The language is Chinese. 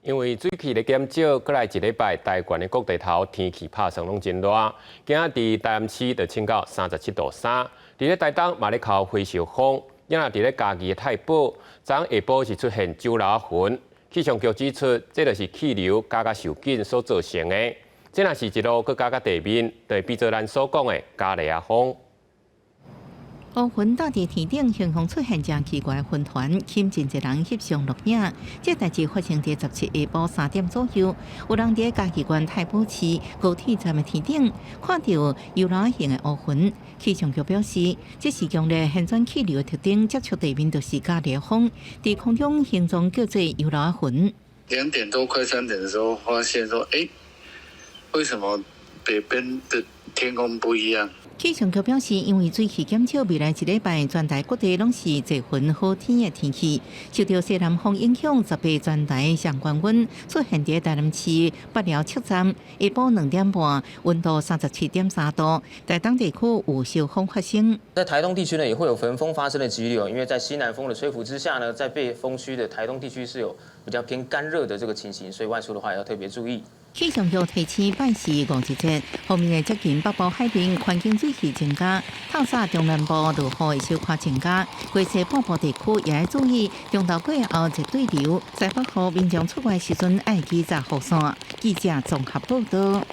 因为水汽的减少，过来一礼拜，台湾的各地头天气拍算拢真热。今仔伫台南市就升到37.3度，伫咧台东嘛咧靠回小风，也伫咧嘉义的太保，昨下晡是出现酒楼云。气象局指出，这就是气流加甲受紧所造成的。这若是一路搁加地面，就会变做咱所讲的加雷亚风。乌云搭伫天顶，形成出现真奇怪的云团，吸真侪人翕相录影。这代志发生伫17下晡3点左右，有人伫嘉义县太保市高铁站的天顶看到游览型的乌云。气象局表示，这是强烈旋转气流的特征，接触地面就是加烈风，伫空中形状叫做游览云。2点多快3点的时候，发现说，为什么北边的天空不一样？气象局表示，因为水汽减少，未来一礼拜全台各地拢是侪云好天的天气。受到西南风影响，18全台上高温出现伫台南市北寮测站，下晡2点半，温度37.3度。在当地区有小风发生。在台东地区呢，也会有焚风发生的几率哦，因为在西南风的吹拂之下呢，在被风区的台东地区是有比较偏干热的这个情形，所以外出的话也要特别注意。气象局提醒拜四五一节，后面的接近北部海面环境水汽增加，透早中南部落雨会小可增加，规西半部地区也要注意中昼过后热对流，在北部民众出外时阵要记载雨伞。记者综合报道。